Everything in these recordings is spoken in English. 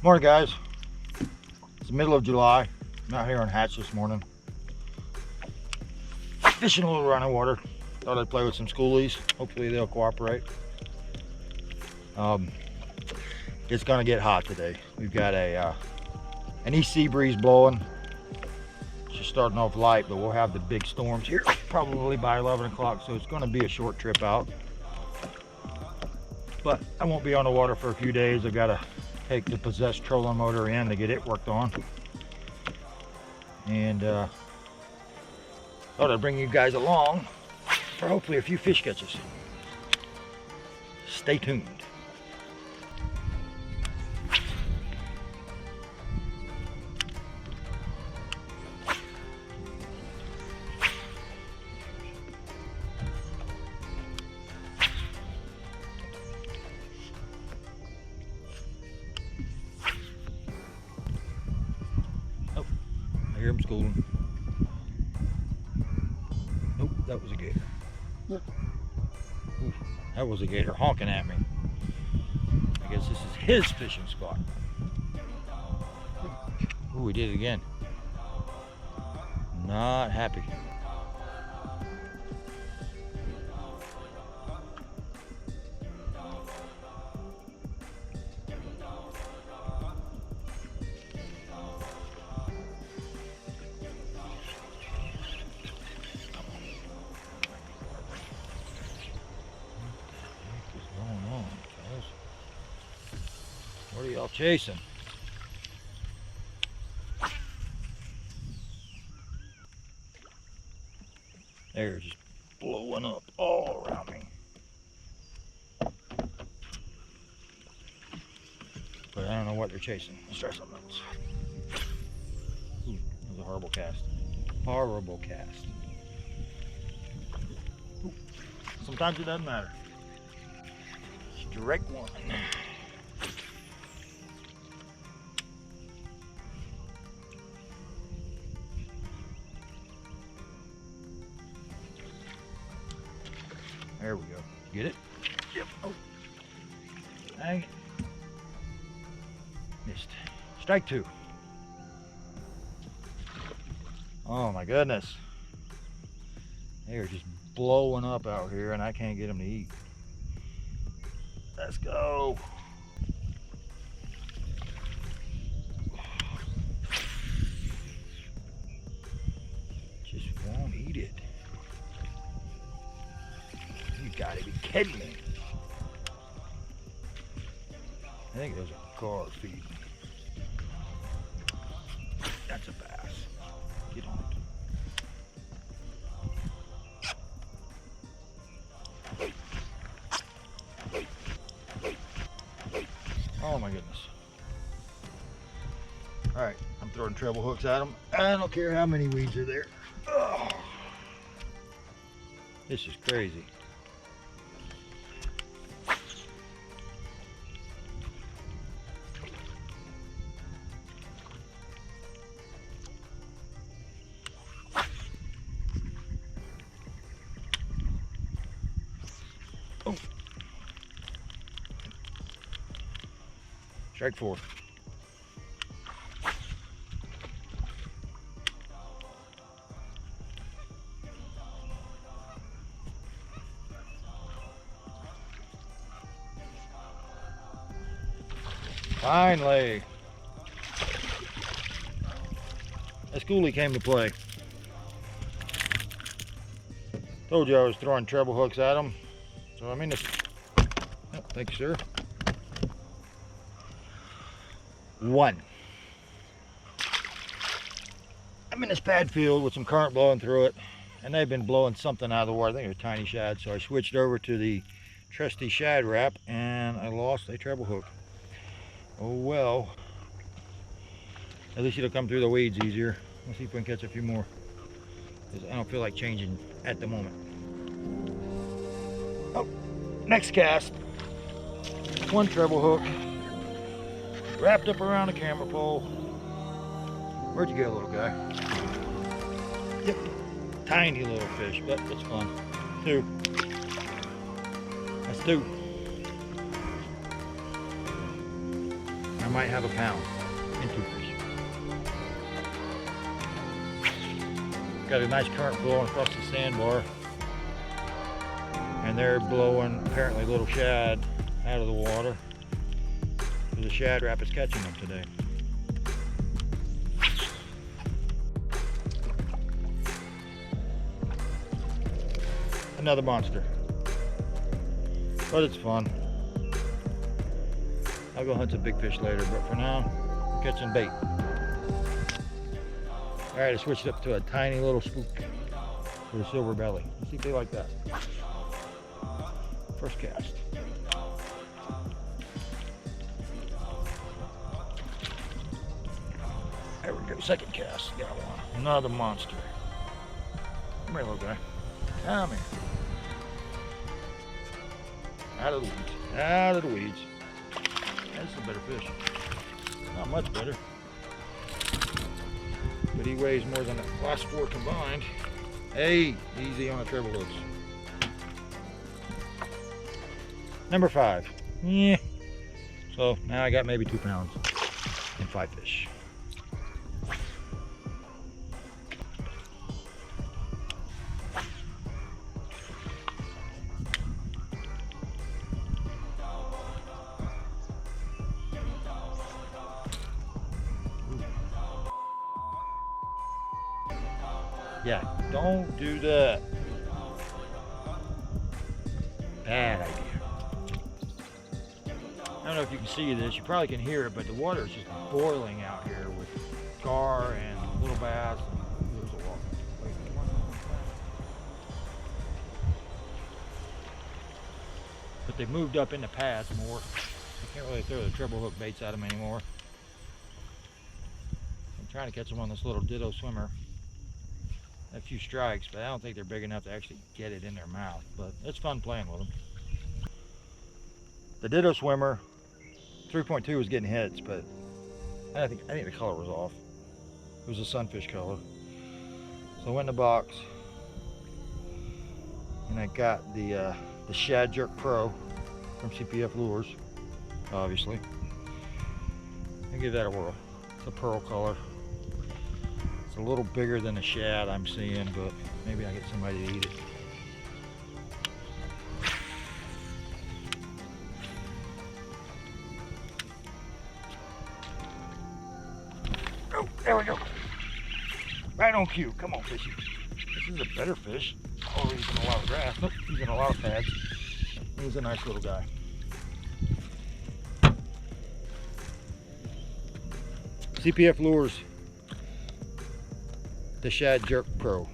Morning, guys. It's the middle of July. I'm out here on Hatch this morning. Fishing a little around the water. Thought I'd play with some schoolies. Hopefully they'll cooperate. It's gonna get hot today. We've got an east sea breeze blowing. It's just starting off light, but we'll have the big storms here probably by 11 o'clock, so it's gonna be a short trip out. But I won't be on the water for a few days. I've got to take the possessed trolling motor in to get it worked on. And thought I'd bring you guys along for hopefully a few fish catches. Stay tuned. I hear him schooling. Nope, that was a gator. Yeah. Ooh, that was a gator honking at me. I guess this is his fishing spot. Ooh, he did it again. Not happy. What are y'all chasing? They're just blowing up all around me. But I don't know what they're chasing. Let's try something else. Ooh, that was a horrible cast. Horrible cast. Ooh, sometimes it doesn't matter. Strike one. There we go. Get it? Yep. Oh. Dang it. Missed. Strike two. Oh my goodness. They are just blowing up out here and I can't get them to eat. Let's go. Just won't eat it. You gotta be kidding me. I think there's a car feeding. That's a bass. Get on it. Oh my goodness. Alright, I'm throwing treble hooks at them. I don't care how many weeds are there. Oh, this is crazy. Oh. Strike four. Finally. A schoolie came to play. Told you I was throwing treble hooks at him. So I'm in this. Oh, thank you, sir. One. I'm in this pad field with some current blowing through it, and they've been blowing something out of the water. I think they're tiny shad, so I switched over to the trusty shad wrap, and I lost a treble hook. Oh well. At least it'll come through the weeds easier. Let's see if we can catch a few more, because I don't feel like changing at the moment. Oh, next cast. One treble hook. Wrapped up around a camera pole. Where'd you go, little guy? Yep. Tiny little fish, but it's fun. Two. That's two. I might have a pound and 2 fish. Got a nice current blowing across the sandbar, and they're blowing apparently little shad out of the water. So the shad rap is catching them today. Another monster, but it's fun. I'll go hunt some big fish later, but for now, we're catching bait. All right, I switched up to a tiny little spook for the silver belly. Let's see if they like that. First cast. There we go, second cast. Got one. Another monster. Come here, little guy. Come here. Out of the weeds. Out of the weeds. That's a better fish. Not much better. But he weighs more than the last 4 combined. Hey, easy on the treble hooks. Number 5. Yeah. So now I got maybe 2 pounds and 5 fish. Yeah, don't do that. Bad idea. I don't know if you can see this. You probably can hear it, but the water is just boiling out here with gar and little bass. There's a lot. But they've moved up in the pass more. You can't really throw the treble hook baits at them anymore. I'm trying to catch them on this little ditto swimmer. A few strikes, but I don't think they're big enough to actually get it in their mouth, but it's fun playing with them. The ditto swimmer 3.2 was getting hits, but I think the color was off. It was a sunfish color. So I went in the box and I got the Shad Jerk Pro from CPF Lures, obviously. I give that a whirl. It's a pearl color. It's a little bigger than the shad I'm seeing, but maybe I get somebody to eat it. Oh, there we go. Right on cue. Come on, fishy. This is a better fish. Oh, he's in a lot of grass. Nope, he's in a lot of pads. He's a nice little guy. CPF Lures, the Shad Jerk Pro.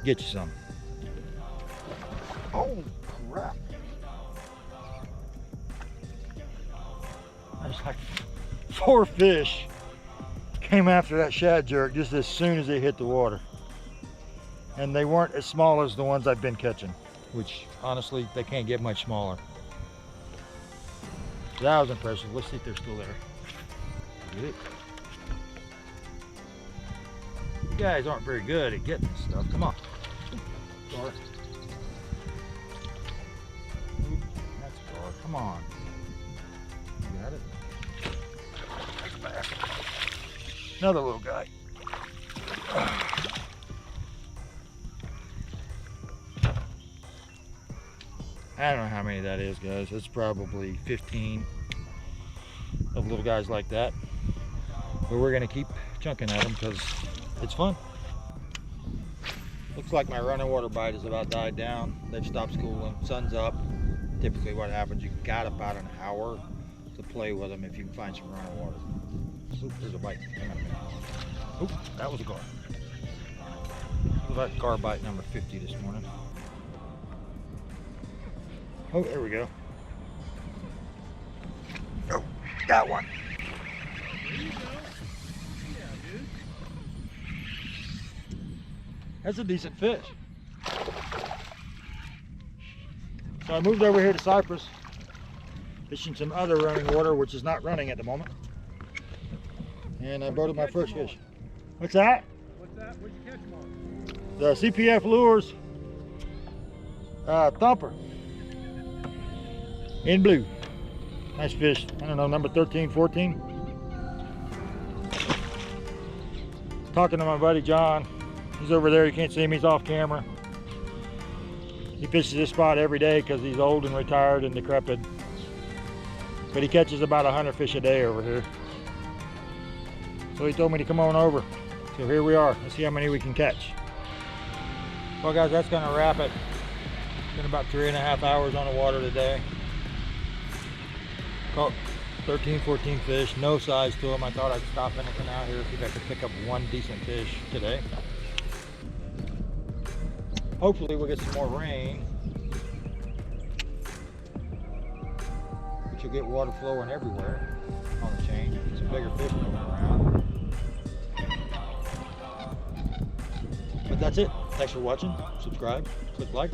Get you some. Oh crap. There's like 4 fish came after that shad jerk just as soon as they hit the water. And they weren't as small as the ones I've been catching, which honestly, they can't get much smaller. That was impressive. Let's see if they're still there. Get it? You guys aren't very good at getting this stuff. Come on. Gar. That's gar. Come on. You got it? Take it back. Another little guy. I don't know how many that is, guys. It's probably 15 of little guys like that. But we're going to keep chunking at them because it's fun. Looks like my running water bite has about died down. They've stopped schooling. Sun's up. Typically what happens, you got about an hour to play with them if you can find some running water. Oop, there's a bite. Hang on a minute. Oop, that was a gar. That was about gar bite number 50 this morning. Oh, there we go. Oh, got one. There you go. Yeah, dude. That's a decent fish. So I moved over here to Cypress, fishing some other running water, which is not running at the moment. And I boated my first fish. What's that? What's that? What'd you catch them on? The CPF Lures Thumper in blue. Nice fish. I don't know, number 13, 14. Talking to my buddy John. He's over there. You can't see him. He's off camera. He fishes this spot every day because he's old and retired and decrepit. But he catches about 100 fish a day over here. So he told me to come on over. So here we are. Let's see how many we can catch. Well guys, that's gonna wrap it. It's been about 3.5 hours on the water today. Caught 13, 14 fish, no size to them. I thought I'd stop anything out here, see if I could pick up one decent fish today. Hopefully we'll get some more rain, but you'll get water flowing everywhere on the chain. Get some bigger fish moving around. But that's it. Thanks for watching. Subscribe, click like.